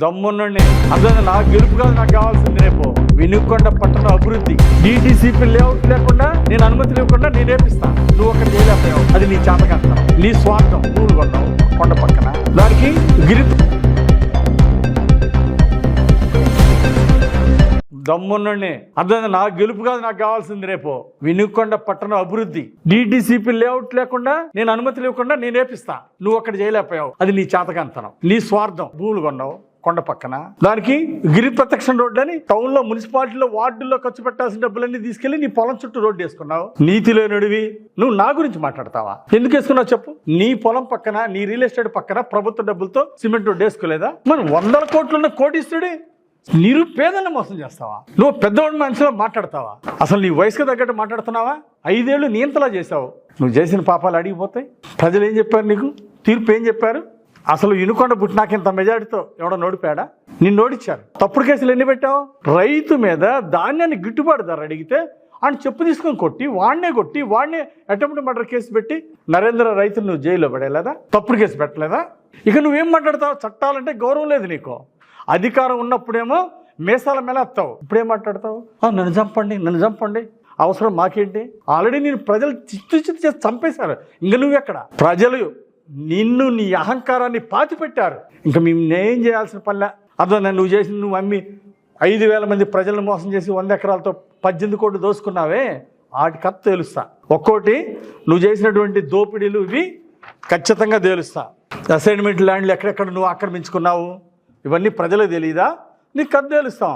దమ్మున్నండి అసలు నాకు గెలుపు కాదు, నాకు కావాల్సింది రేపు వినుకొండ పట్టణ అభివృద్ధి. DTCP లేఅవుట్ లేకుండా నేను అనుమతి లేకుండా నేను రేపిస్తాను. నువ్వు ఒకటి చేయలేకపోయావు, అది నీ చేతకంటావు, నీ స్వార్థం. నువ్వు కొన్నావు కొండ పక్కన, దానికి గిరి దమ్మున్నండి అర్థం. నాకు గెలుపు కాదు, నాకు కావాల్సింది రేపు వినుకొండ పట్టణ అభివృద్ధి. DTCP లేఅవుట్ లేకుండా నేను అనుమతి లేకుండా నేను రేపిస్తా. నువ్వు ఒకటి చేయలేకపోయావు, అది నీ చేతకంతనం, నీ స్వార్థం. భూములు కొన్నావు కొండ పక్కన, దానికి గిరి ప్రత్యక్షం రోడ్డు అని టౌన్ లో మున్సిపాలిటీలో వార్డుల్లో ఖర్చు పెట్టాల్సిన డబ్బులన్నీ తీసుకెళ్లి నీ పొలం చుట్టూ రోడ్డు వేసుకున్నావు. నీతిలో నడివి నువ్వు నా గురించి మాట్లాడతావా? ఎందుకు వేసుకున్నావు చెప్పు? నీ పొలం పక్కన, నీ రియల్ ఎస్టేట్ పక్కన ప్రభుత్వ డబ్బులతో సిమెంట్ రోడ్డు వేసుకోలేదా? మరి 100 కోట్లున్న కోటీశ్వరుడి నిరుపేదలను మోసం చేస్తావా? నువ్వు పెద్దవాడి మనిషిలో మాట్లాడతావా? అసలు నీ వయసుకు తగ్గట్టు మాట్లాడుతున్నావా? 5 ఏళ్ళు నియంతలా చేసావు. నువ్వు చేసిన పాపాలు అడిగిపోతాయి. ప్రజలు ఏం చెప్పారు నీకు? తీర్పు ఏం చెప్పారు? అసలు వినుకొండ పుట్టినాక ఇంత మెజారిటీతో ఎవడో నోడిపాడా? నిన్ను నోడిచ్చారు. తప్పుడు కేసులు ఎన్ని పెట్టావు? రైతు మీద ధాన్యాన్ని గిట్టుబాటు ధర అడిగితే ఆయన చెప్పు తీసుకొని కొట్టి వాడినే అటెంప్ట్ మర్డర్ కేసు పెట్టి నరేంద్ర రైతును నువ్వు జైల్లో పడేలేదా? తప్పుడు కేసు పెట్టలేదా? ఇక నువ్వేం మాట్లాడతావు? చట్టాలంటే గౌరవం లేదు నీకు. అధికారం ఉన్నప్పుడేమో మేసాల మీద వస్తావు, ఇప్పుడేం మాట్లాడతావు? నన్ను చంపండి, అవసరం మాకేంటి? ఆల్రెడీ నేను ప్రజలు చిత్తు చేసి చంపేశారు. ఇంక నువ్వెక్కడ? ప్రజలు నిన్ను, నీ అహంకారాన్ని పాతి పెట్టారు. ఇంకా మేము నేం చేయాల్సిన పనిలే. అర్థం. నువ్వు అమ్మి 5,000 మంది ప్రజలను మోసం చేసి 100 ఎకరాలతో 18 కోట్లు దోసుకున్నావే, వాటి కథ తెలుస్తా. ఒక్కోటి నువ్వు చేసినటువంటి దోపిడీలు ఇవి ఖచ్చితంగా తేలుస్తా. అసైన్మెంట్ ల్యాండ్లు ఎక్కడెక్కడ నువ్వు ఆక్రమించుకున్నావు ఇవన్నీ ప్రజలకు తెలియదా? నీకు కథ తెలుస్తాం.